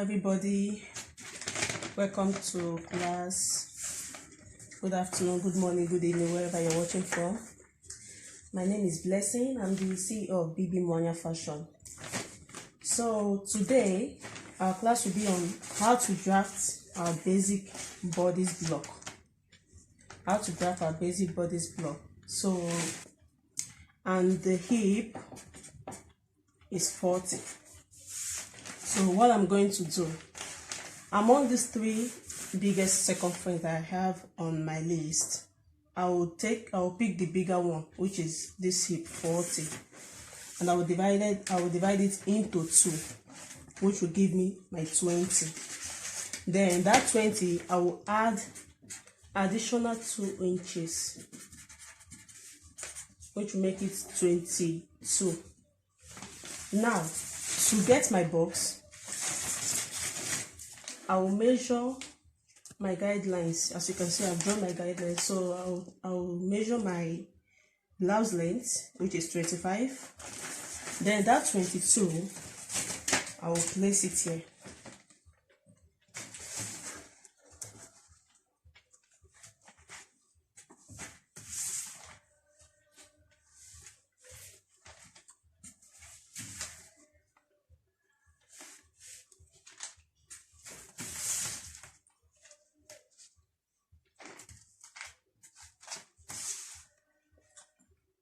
everybody, welcome to class. Good afternoon, good morning, good evening, wherever you're watching from. My name is Blessing. I'm the CEO of Bibi Fashion. So today our class will be on how to draft our basic bodice block. So, and the hip is 40. So what I'm going to do, among these three biggest circumference that I have on my list, I will pick the bigger one, which is this hip 40, and I will divide it into 2, which will give me my 20. Then that 20 I will add additional 2 inches, which will make it 22. Now to get my box, I will measure my guidelines. As you can see, I've drawn my guidelines. So I'll measure my blouse length, which is 25. Then that 22, I will place it here.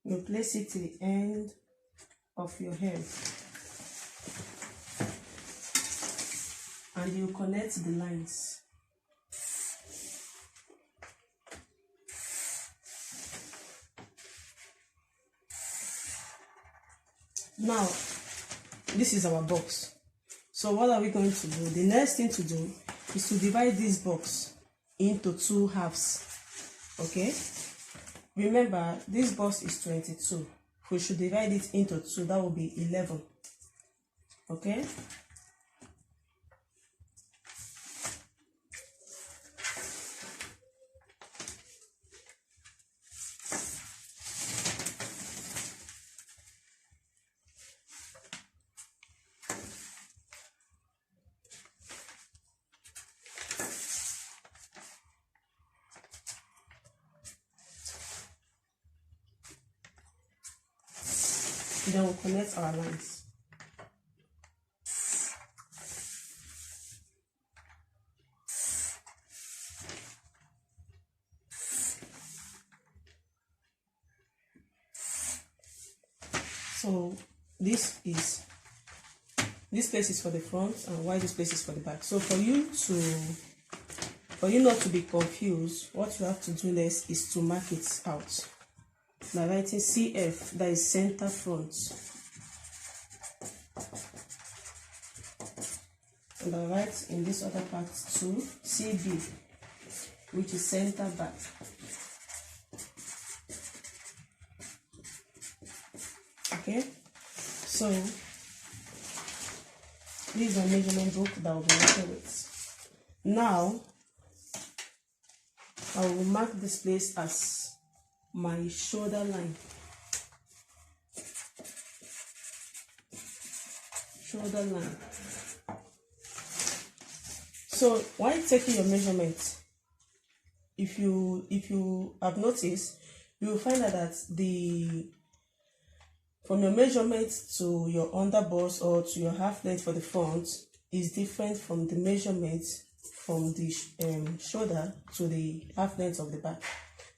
You place it to the end of your hem and you connect the lines. Now this is our box. So what are we going to do? The next thing to do is to divide this box into 2 halves. Okay, remember this box is 22. We should divide it into 2. That will be 11. Okay, then we'll connect our lines. So this place is for the front and while this place is for the back. So for you not to be confused, what you have to do next is to mark it out by writing CF, that is center front, and I write in this other part too CB, which is center back. Okay, so this is a measurement book that will be working with. Now I will mark this place as my shoulder line. So while taking your measurement, if you have noticed, you will find out that from your measurement to your underbust or to your half length for the front is different from the measurement from the shoulder to the half length of the back.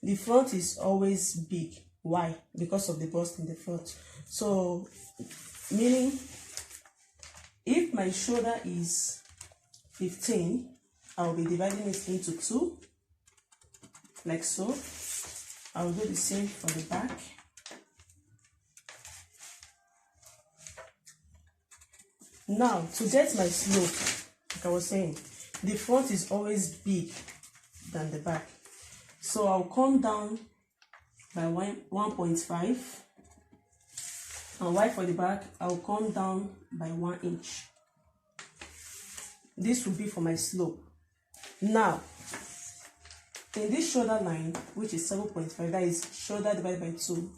The front is always big. Why? Because of the bust in the front. So meaning if my shoulder is 15, I will be dividing it into 2, like so. I will do the same for the back. Now to get my slope, like I was saying, the front is always big than the back. So I'll come down by 1.5, and while for the back, I'll come down by 1 inch. This will be for my slope. Now, in this shoulder line, which is 7.5, that is shoulder divided by 2,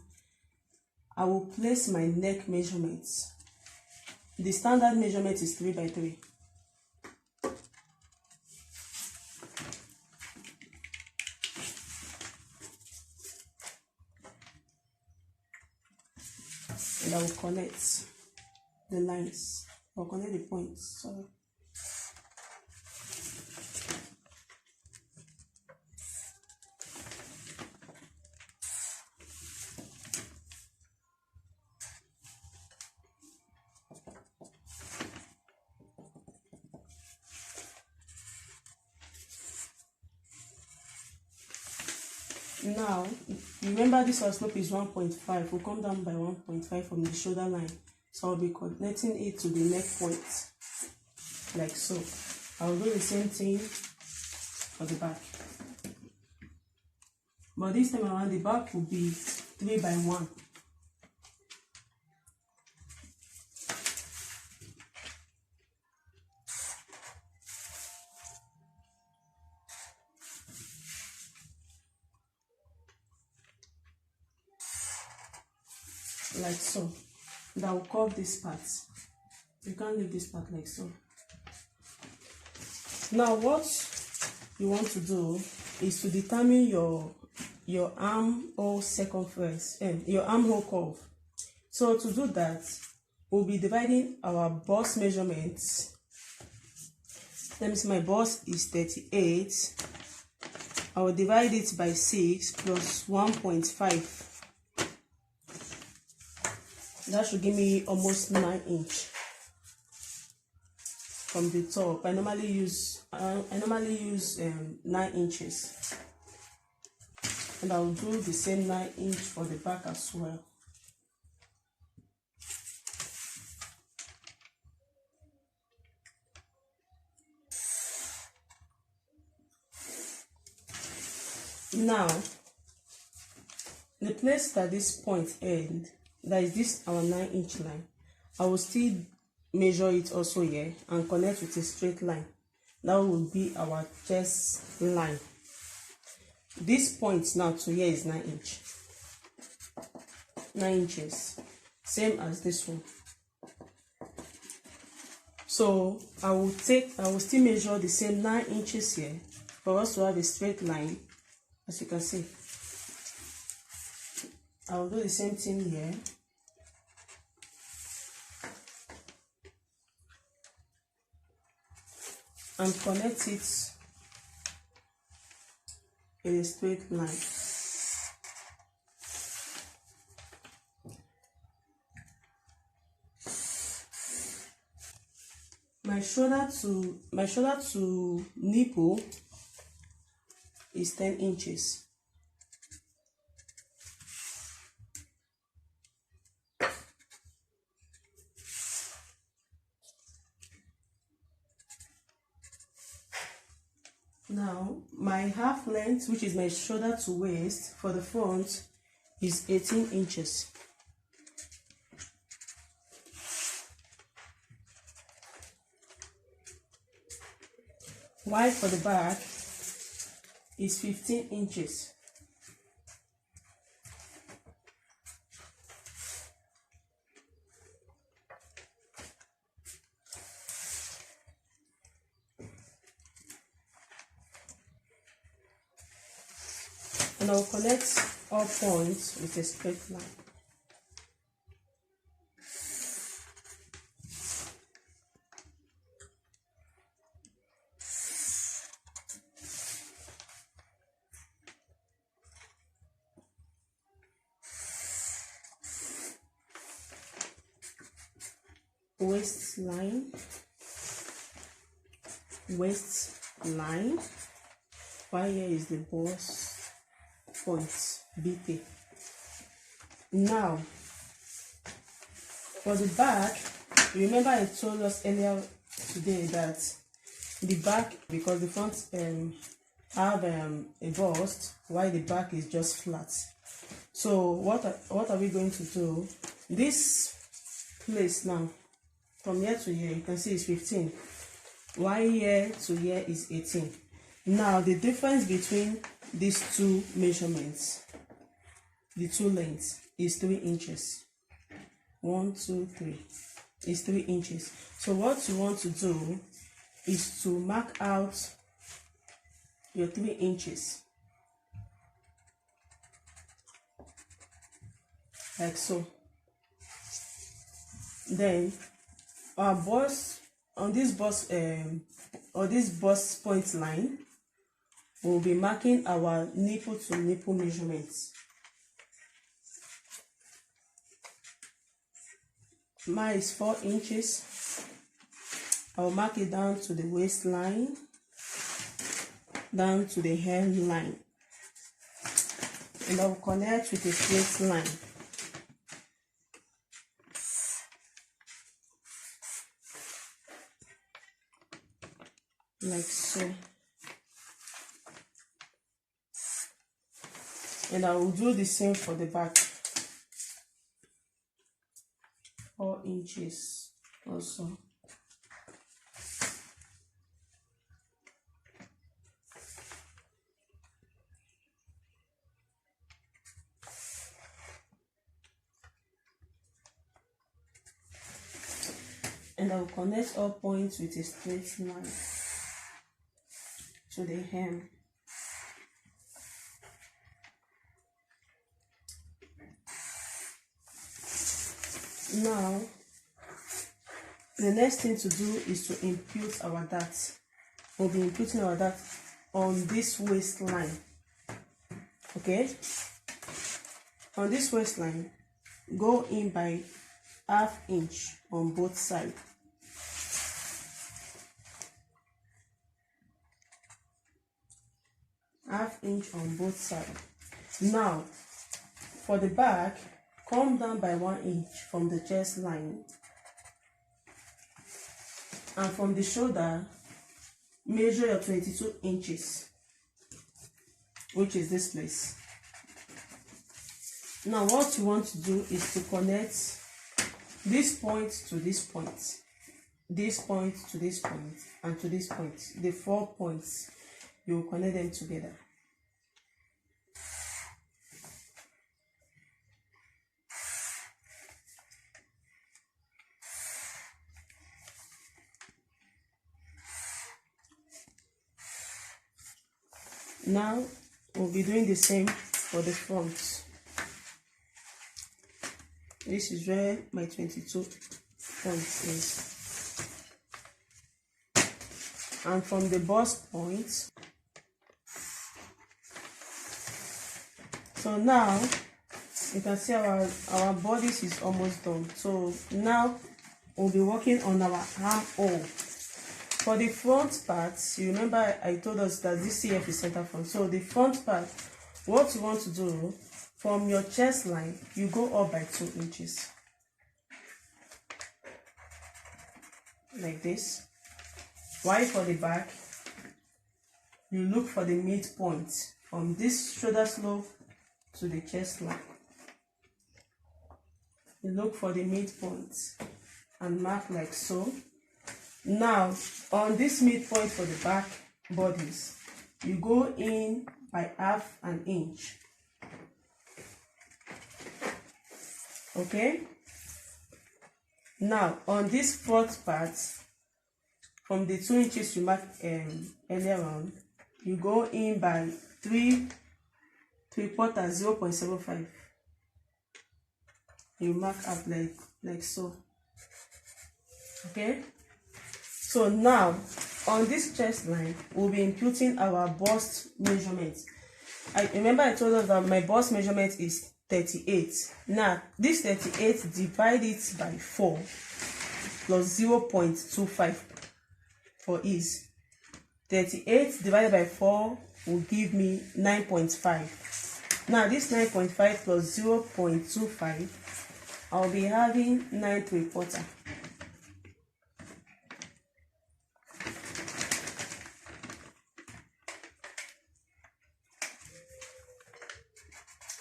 I will place my neck measurements. The standard measurement is 3 by 3. I will connect the lines or connect the points. Sorry. Now, remember this our slope is 1.5. We'll come down by 1.5 from the shoulder line. So I'll be connecting it to the neck point, like so. I'll do the same thing for the back. But this time around, the back will be 3 by 1. Like so. That will curve this part. You can't leave this part like so. Now what you want to do is to determine your armhole circumference and your armhole curve. So to do that, we'll be dividing our bust measurements. Let me see, my bust is 38. I will divide it by 6 plus 1.5. That should give me almost 9 inches from the top. I normally use 9 inches, and I'll do the same 9 inch for the back as well. Now, the place that this point ends, that is this our 9 inch line, I will still measure it also here and connect with a straight line. That will be our chest line. This point now to here is 9 inches, same as this one. So I will still measure the same 9 inches here for us to have a straight line. As you can see, I will do the same thing here. And connect it in a straight line. My shoulder to nipple is 10 inches. Now, my half length, which is my shoulder to waist for the front, is 18 inches. While for the back is 15 inches. And I'll connect all points with a straight line. Waistline. While here is the bust point, Bibi. Now, for the back, remember I told us earlier today that the back, because the front have a bust, while the back is just flat. So what are we going to do? This place now, from here to here, you can see it's 15. While here to here is 18. Now the difference between these two measurements, the two lengths, is 3 inches. 1, 2, 3 is 3 inches. So what you want to do is to mark out your 3 inches like so. Then our bust on this bust or this bust point line, we'll be marking our nipple to nipple measurements. Mine is 4 inches. I'll mark it down to the waistline, down to the hemline, and I'll connect with a straight line. Like so. And I will do the same for the back. 4 inches also. And I will connect all points with a straight line to the hem. Now, the next thing to do is to impute our dart. We'll be imputing our dart on this waistline. Okay? On this waistline, go in by ½ inch on both sides. ½ inch on both sides. Now, for the back, come down by 1 inch from the chest line, and from the shoulder, measure your 22 inches, which is this place. Now, what you want to do is to connect this point to this point, this point to this point, and to this point. The 4 points, you will connect them together. Now, we'll be doing the same for the front. This is where my 22 points is. And from the bust point, so now you can see our bodice is almost done. So now we'll be working on our armhole. For the front part, you remember I told us that this CF is center front. So the front part, what you want to do, from your chest line, you go up by 2 inches. Like this. While for the back, you look for the midpoint from this shoulder slope to the chest line. You look for the midpoint and mark like so. Now, on this midpoint for the back bodies, you go in by ½ inch. Okay? Now, on this front part, from the 2 inches you marked earlier on, you go in by 3/4, 0.75. You mark up like so. Okay? So now, on this chest line, we'll be imputing our bust measurement. I told us that my bust measurement is 38. Now, this 38, divide it by 4 plus 0.25 for ease. 38 divided by 4 will give me 9.5. Now, this 9.5 plus 0.25, I'll be having 9¾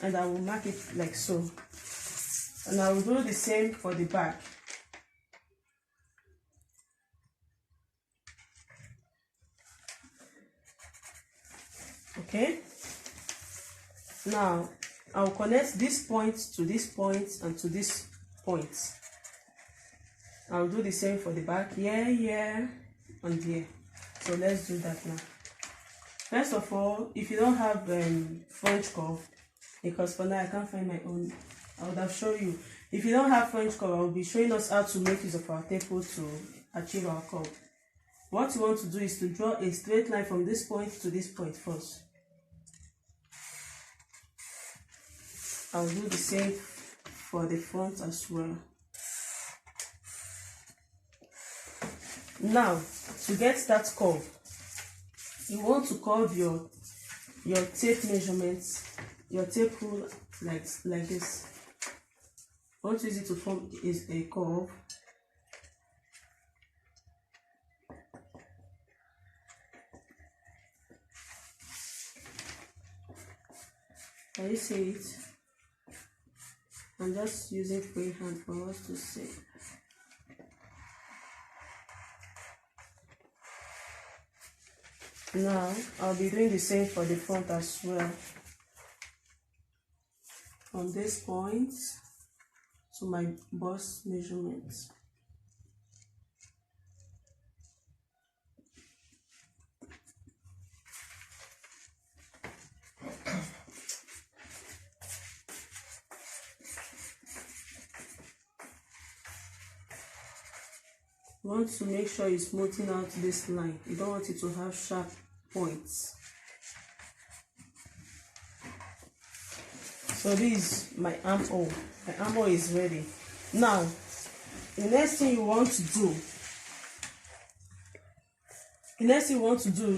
and I will mark it like so. And I will do the same for the back. Okay? Now, I will connect this point to this point and to this point. I will do the same for the back. Here, and here. So let's do that now. First of all, if you don't have French curve, because for now I can't find my own, I would have shown you. If you don't have French curve, I will be showing us how to make use of our tape rule to achieve our curve. What you want to do is to draw a straight line from this point to this point first. I'll do the same for the front as well. Now, to get that curve, you want to curve your tape measurements, your tape rule like this. You want to use it to form a curve. Can you see it? I'm just using freehand for us to see. Now, I'll be doing the same for the front as well. From this point to my bust measurements. You want to make sure you're smoothing out this line. You don't want it to have sharp points. So this is my armhole. My armhole is ready. Now, the next thing you want to do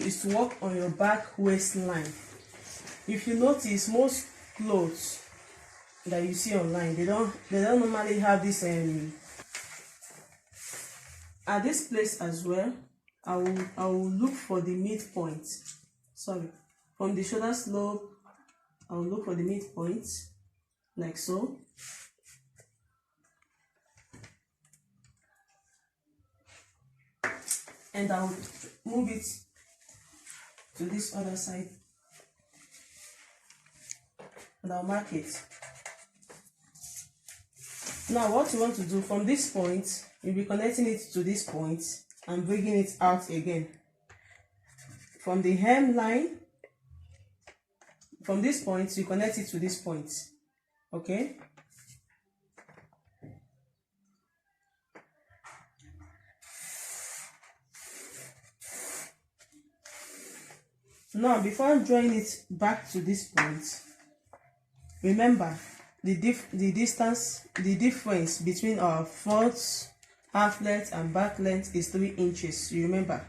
is to work on your back waistline. If you notice, most clothes that you see online, they don't normally have this at this place as well. I will look for the midpoint. Sorry, from the shoulder slope, I will look for the midpoint, like so. And I will move it to this other side. And I'll mark it. Now, what you want to do from this point, you'll be connecting it to this point and bringing it out again. From the hemline, from this point, you connect it to this point. Okay? Now, before drawing it back to this point, remember the difference between our front half length and back length is 3 inches. You remember,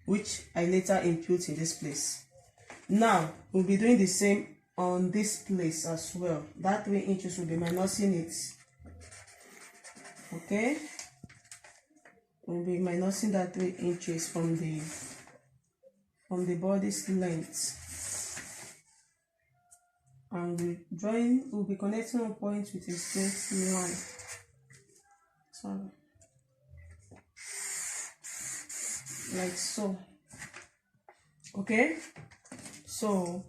which I later impute in this place. Now we'll be doing the same on this place as well. That 3 inches will be minusing it. Okay, we'll be minusing that 3 inches from the body's length. And we'll be connecting on point with a straight line. Sorry. Like so. Okay? So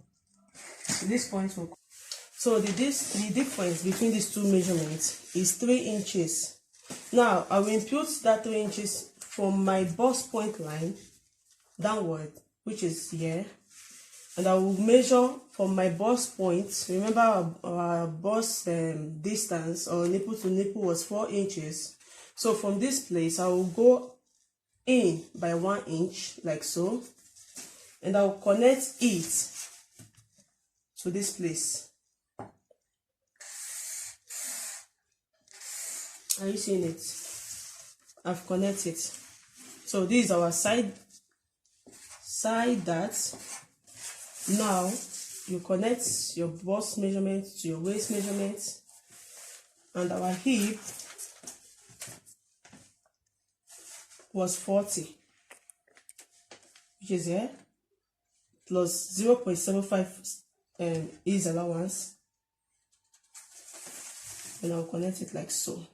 this point will. So the difference between these two measurements is 3 inches. Now I will impute that 3 inches from my bust point line downward, which is here. And I will measure from my bust point. Remember our bust distance or nipple to nipple was 4 inches. So from this place, I will go in by 1 inch, like so. And I will connect it to this place. Are you seeing it? I've connected. So this is our side dart. Now you connect your bust measurement to your waist measurement, and our hip was 40, which is here, plus 0.75 is allowance, and I'll connect it like so.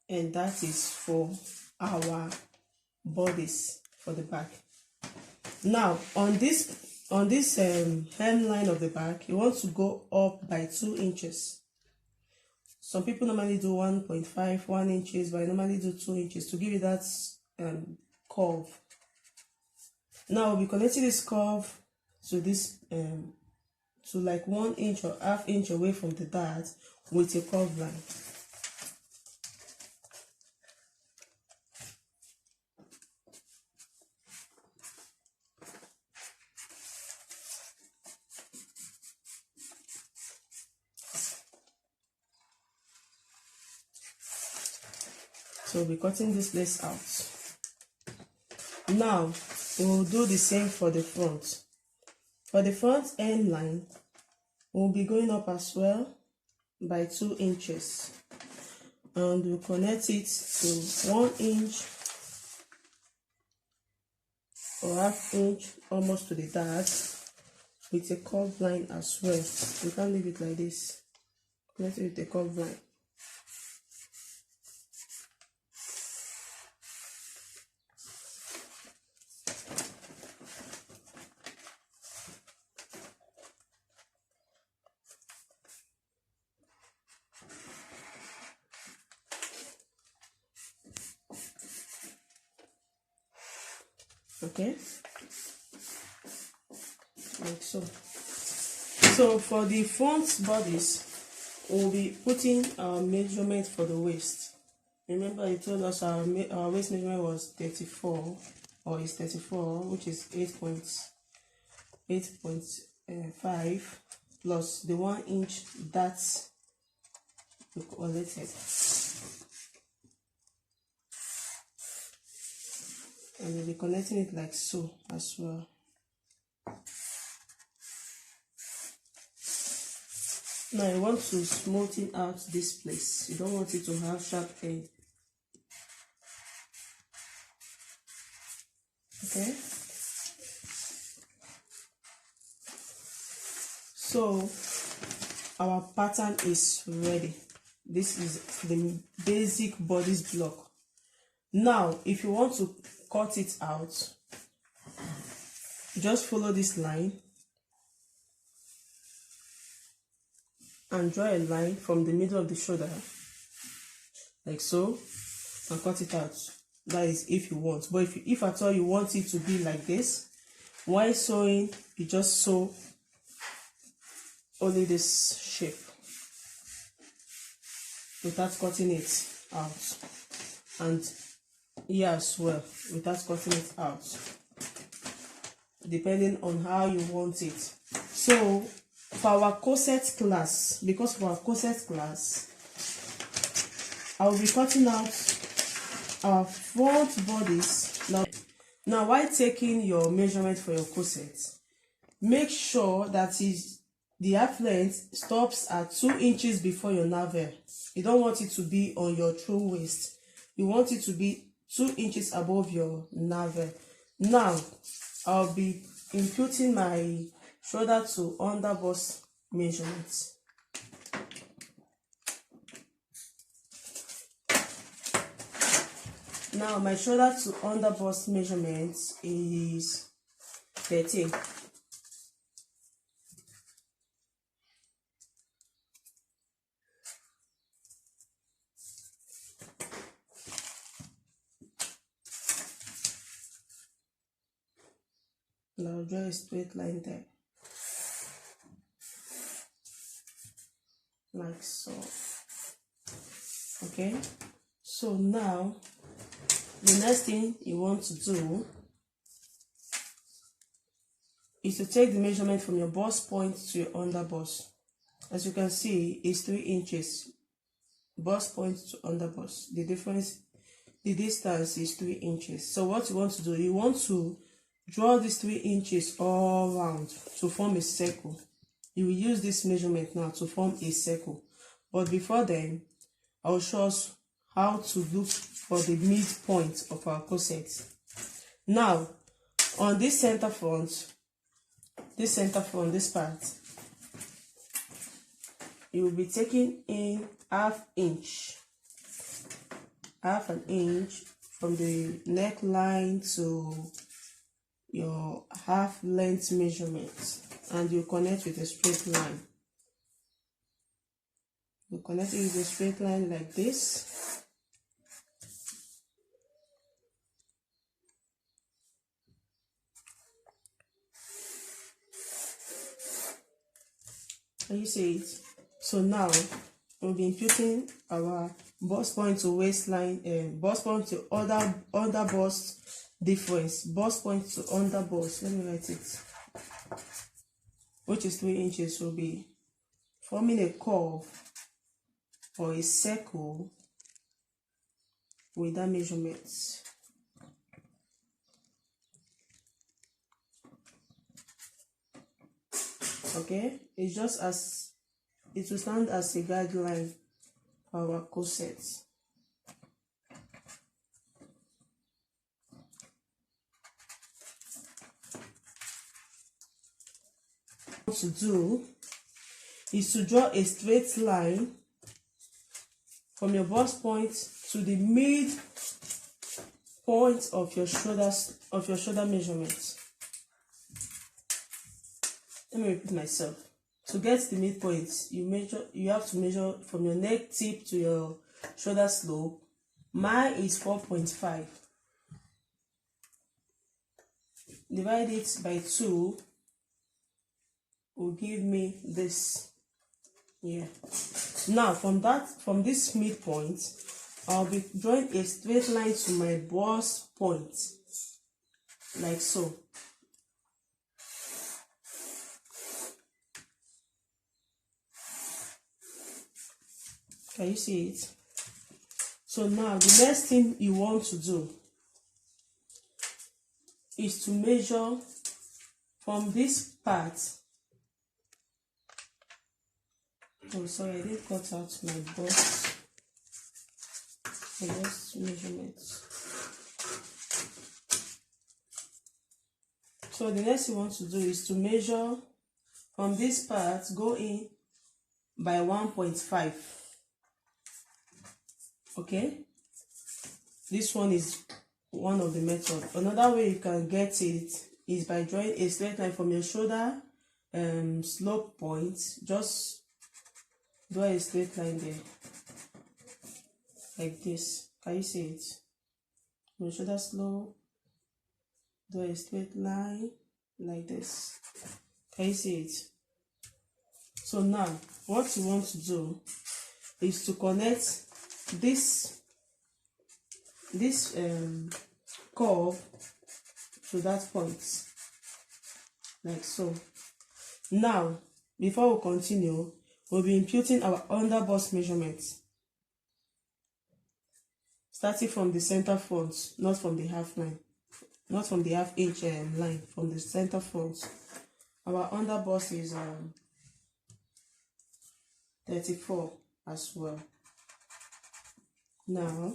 And that is for our bodice for the back. Now on this hemline of the back, you want to go up by 2 inches. Some people normally do 1.5, 1 inches, but I normally do 2 inches to give you that curve. Now we'll be connecting this curve to this to like 1 inch or ½ inch away from the dart with a curved line. So we'll be cutting this lace out. Now we'll do the same for the front. For the front end line, we'll be going up as well by 2 inches, and we'll connect it to 1 inch or ½ inch almost to the dart with a curved line as well. You can't leave it like this. Connect it with a curved line. Okay, like so. So for the front bodice, we'll be putting our measurement for the waist. Remember, you told us our waist measurement was 34, or is 34, which is 8.5 plus the 1 inch that's we collected. And we'll be connecting it like so as well. Now you want to smoothen out this place. You don't want it to have sharp edge. Okay. So our pattern is ready. This is the basic bodice block. Now, if you want to cut it out, just follow this line and draw a line from the middle of the shoulder like so and cut it out. That is if you want, but if at all you want it to be like this, while sewing you just sew only this shape without cutting it out, and here as well without cutting it out, depending on how you want it. So for our corset class, because for our corset class, I will be cutting out our front bodice. Now while taking your measurement for your corset, make sure that the half length stops at 2 inches before your navel. You don't want it to be on your true waist. You want it to be 2 inches above your navel. Now I'll be imputing my shoulder to under bust measurements. Now my shoulder to under bust measurement is 13. Now draw a straight line there, like so. Okay, so now the next thing you want to do is to take the measurement from your bust point to your under bust. As you can see, it's 3 inches. Bust point to under bust. The distance is 3 inches. So what you want to do, you want to draw these 3 inches all around to form a circle. You will use this measurement now to form a circle. But before then, I will show us how to look for the midpoint of our corset. Now, on this center front, this part, you will be taking in half an inch from the neckline to your half length measurement, and you connect with a straight line. You connect it with a straight line like this. Can you see it? So now we'll be imputing our bust point to waistline, bust point to under bust difference, bust point to under bust. Let me write it, which is 3 inches. Will be forming a curve or a circle with that measurement. Okay, it's just as it will stand as a guideline for our corset. What to do is to draw a straight line from your bust point to the mid point of your shoulder measurement. Let me repeat myself. To get the midpoint, you have to measure from your neck tip to your shoulder slope. Mine is 4.5. Divide it by 2 will give me this. Yeah. Now from this midpoint, I'll be drawing a straight line to my bust point, like so. Can you see it? So now the next thing you want to do is to measure from this part. Oh, sorry, I didn't cut out my bust. I just measurements. So the next you want to do is to measure from this part, go in by 1.5. Okay, this one is one of the methods. Another way you can get it is by drawing a straight line from your shoulder slope point. Just draw a straight line there, like this. Can you see it? From your shoulder slope, draw a straight line like this. Can you see it? So now what you want to do is to connect this curve to that point, like so. Now before we continue, we'll be imputing our under bust measurements, starting from the center front, not from the half line, not from the half inch line, from the center front. Our under bust is 34 as well. Now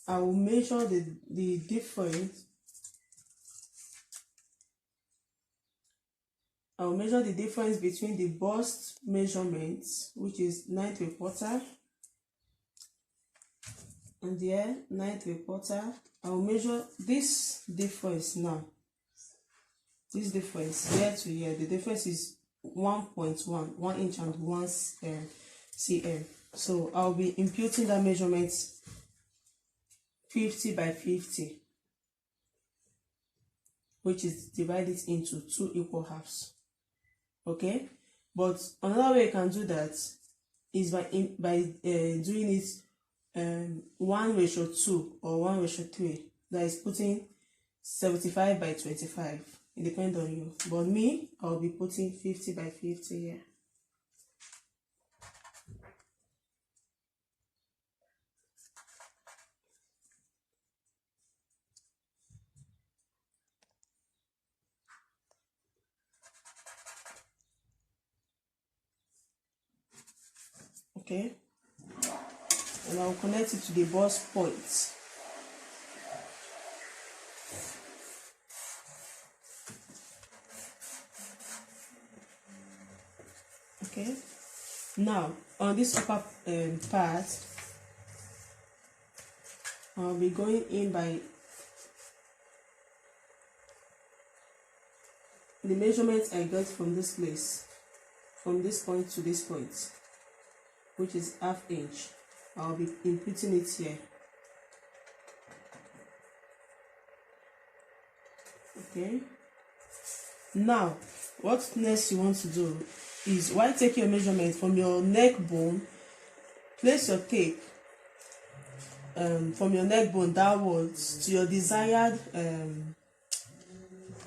I will measure the difference. I will measure the difference between the bust measurements, which is 9 3/4, and there 9 3/4. I will measure this difference now. This difference here to here, the difference is 1.1, 1 inch and 1 cm. So I'll be imputing that measurement 50 by 50, which is divided into 2 equal halves. Okay, but another way you can do that is by doing it 1:2 or 1:3. That is putting 75 by 25. It depends on you, but me, I'll be putting 50 by 50 here. Okay, and I'll connect it to the bust point. Okay, now on this upper part, I'll be going in by the measurement I got from this place, from this point to this point, which is half inch. I'll be inputting it here. Okay, now what next you want to do is, while taking your measurement from your neck bone, place your tape from your neck bone downwards to your desired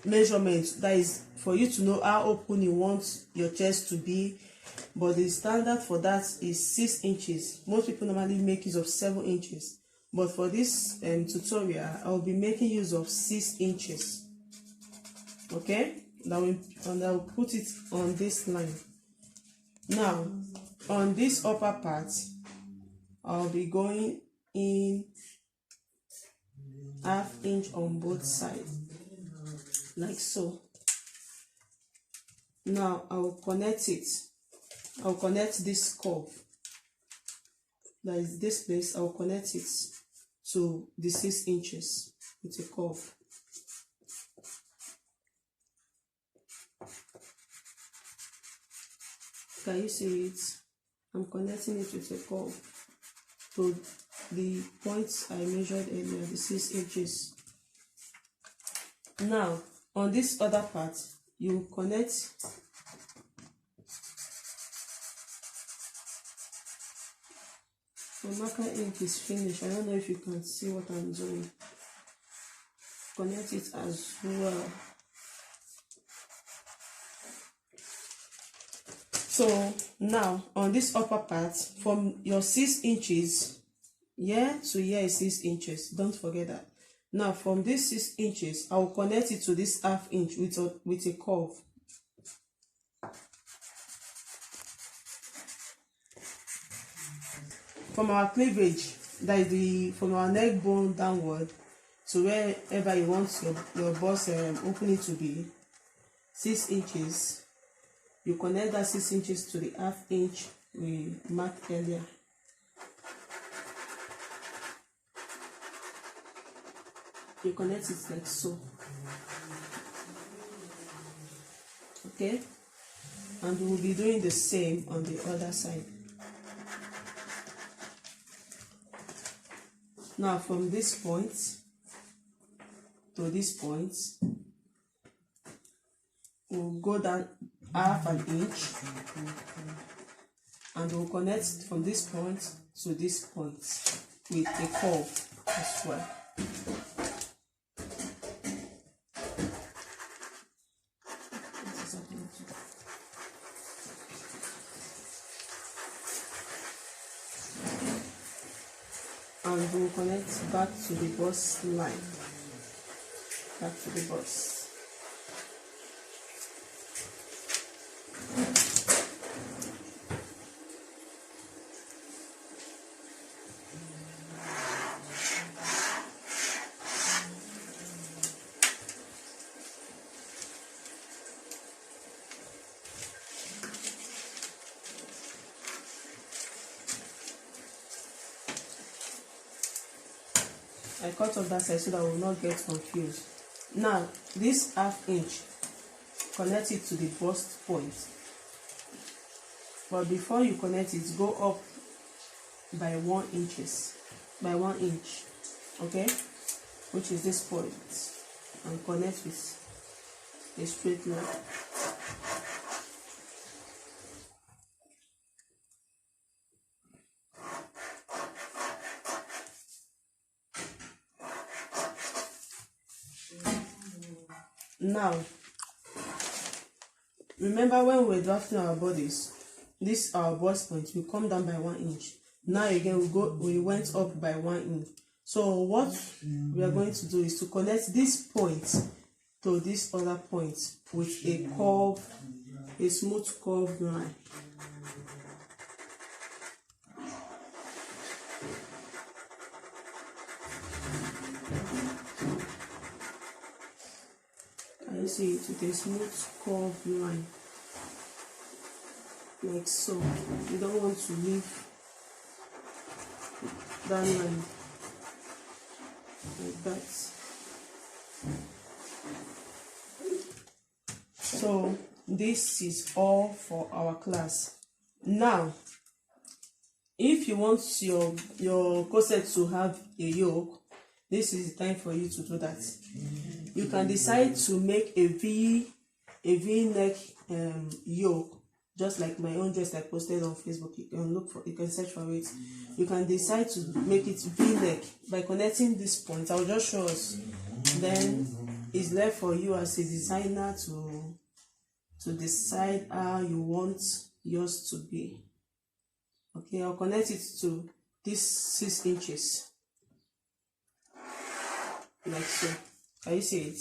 measurement. That is for you to know how open you want your chest to be, but the standard for that is 6 inches. Most people normally make use of 7 inches, but for this tutorial I'll be making use of 6 inches. Okay, and I'll put it on this line. Now on this upper part I'll be going in 1/2 inch on both sides, like so. Now I will connect it. I'll connect this curve, that is this place. I'll connect it to the 6 inches with a curve. Can you see it? I'm connecting it with a curve to the points I measured earlier, the 6 inches. Now on this other part, you connect the marker ink is finished. I don't know if you can see what I'm doing. Connect it as well. So now on this upper part, from your 6 inches here to here is 6 inches. Don't forget that. Now from this 6 inches, I will connect it to this 1/2 inch with a curve. From our cleavage, that is from our neck bone downward to wherever you want your bust opening to be, 6 inches. You connect that 6 inches to the 1/2 inch we marked earlier. You connect it like so. Okay, and we will be doing the same on the other side. Now from this point to this point, we'll go down 1/2 inch, and we'll connect from this point to this point with a curve as well. And we'll connect back to the bust line, back to the bust. I cut off that side so that I will not get confused. Now this 1/2 inch, connect it to the bust point, but before you connect it, go up by 1 inch, okay, which is this point, and connect with a straight line. Now, remember when we were drafting our bodies, this our bust point, we come down by 1 inch. Now again we went up by 1 inch. So what we are going to do is to connect this point to this other point with a curve, a smooth curved line. You see it with a smooth curved line, like so. You don't want to leave that line like that. So this is all for our class. Now if you want your corset to have a yoke, this is the time for you to do that. You can decide to make a V a V-neck yoke, just like my own dress I posted on Facebook. You can you can search for it. You can decide to make it V-neck by connecting this point. I'll just show us. Then it's left for you as a designer to decide how you want yours to be. Okay, I'll connect it to this 6 inches, like so. Can you see it?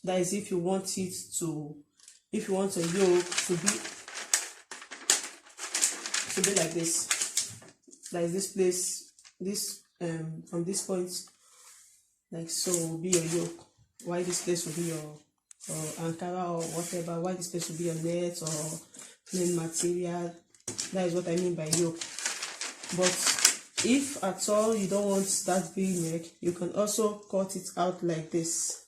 That is if you want a yoke to be like this. That is this place, this from this point, like so, will be your yoke. Why this place will be your Ankara or whatever. Why this place will be your net or plain material. That is what I mean by yoke. But if at all you don't want that V-neck, you can also cut it out like this,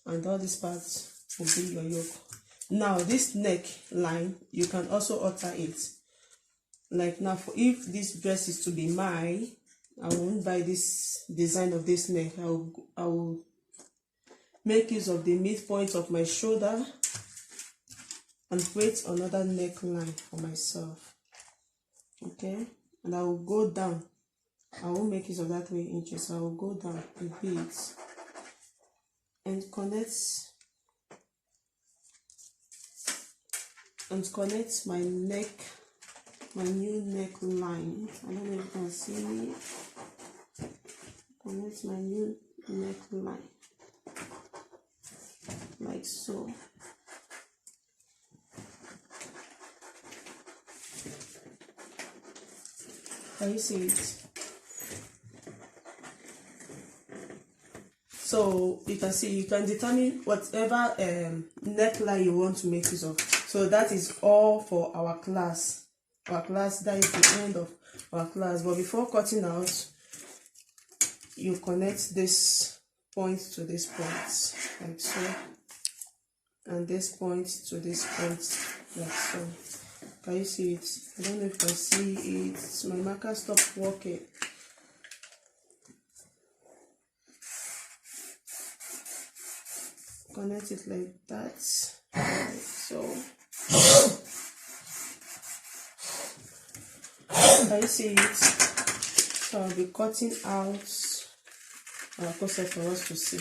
and all these parts will be your yoke. Now this neck line, you can also alter it. Like now, if this dress is to be mine, I won't buy this design of this neck. I will make use of the midpoint of my shoulder and create another neckline for myself. Okay, and I will go down. I won't make use of that 3 inches. I will go down a bit and connect my neck, my new neckline. I don't know if you can see me. Connect my new neckline like so. Can you see it? So you can see, you can determine whatever neckline you want to make use of. So that is all for our class. That is the end of our class. But before cutting out, you connect this point to this point, like so, and this point to this point, like so. Can you see it? I don't know if you can see it. My marker stopped working. Connect it like that, like so. Can you see it? So I'll be cutting out our corset for us to see.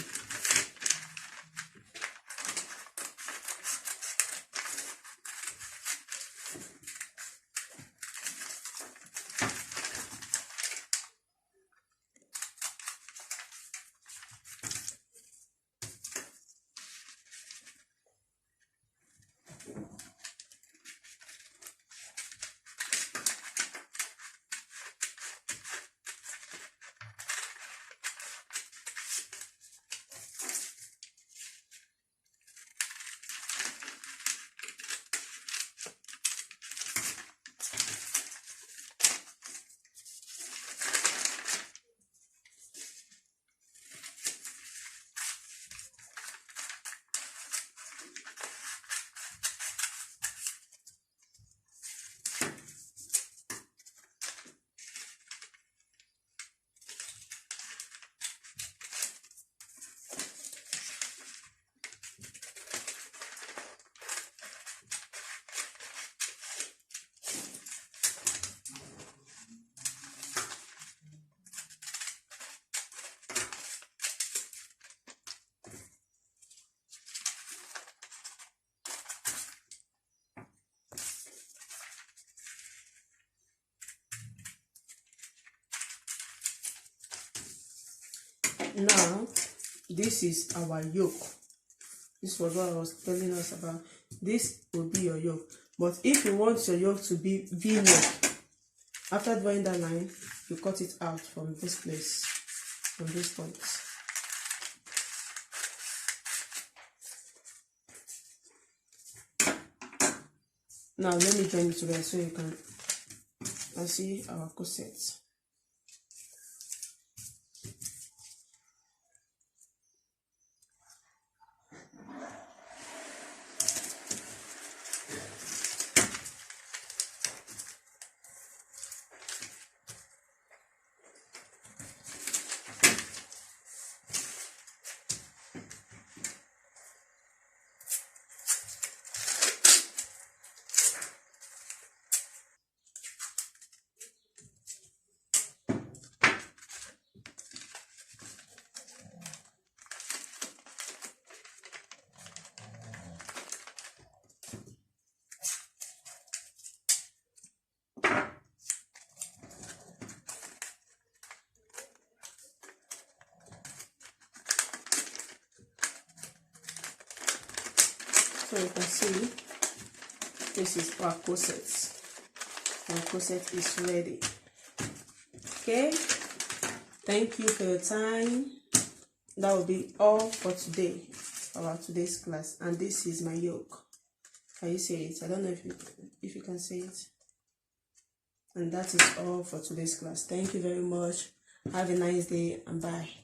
Now, this is our yoke. This was what I was telling us about. This will be your yoke. But if you want your yoke to be V-neck, after drawing that line, you cut it out from this place, from this point. Now, let me join it together so you can see our corset. So you can see this is our corset. Our corset is ready. Okay, thank you for your time. That will be all for today, our today's class. And this is my yoke. Can you see it? I don't know if you can see it. And that is all for today's class. Thank you very much. Have a nice day and bye.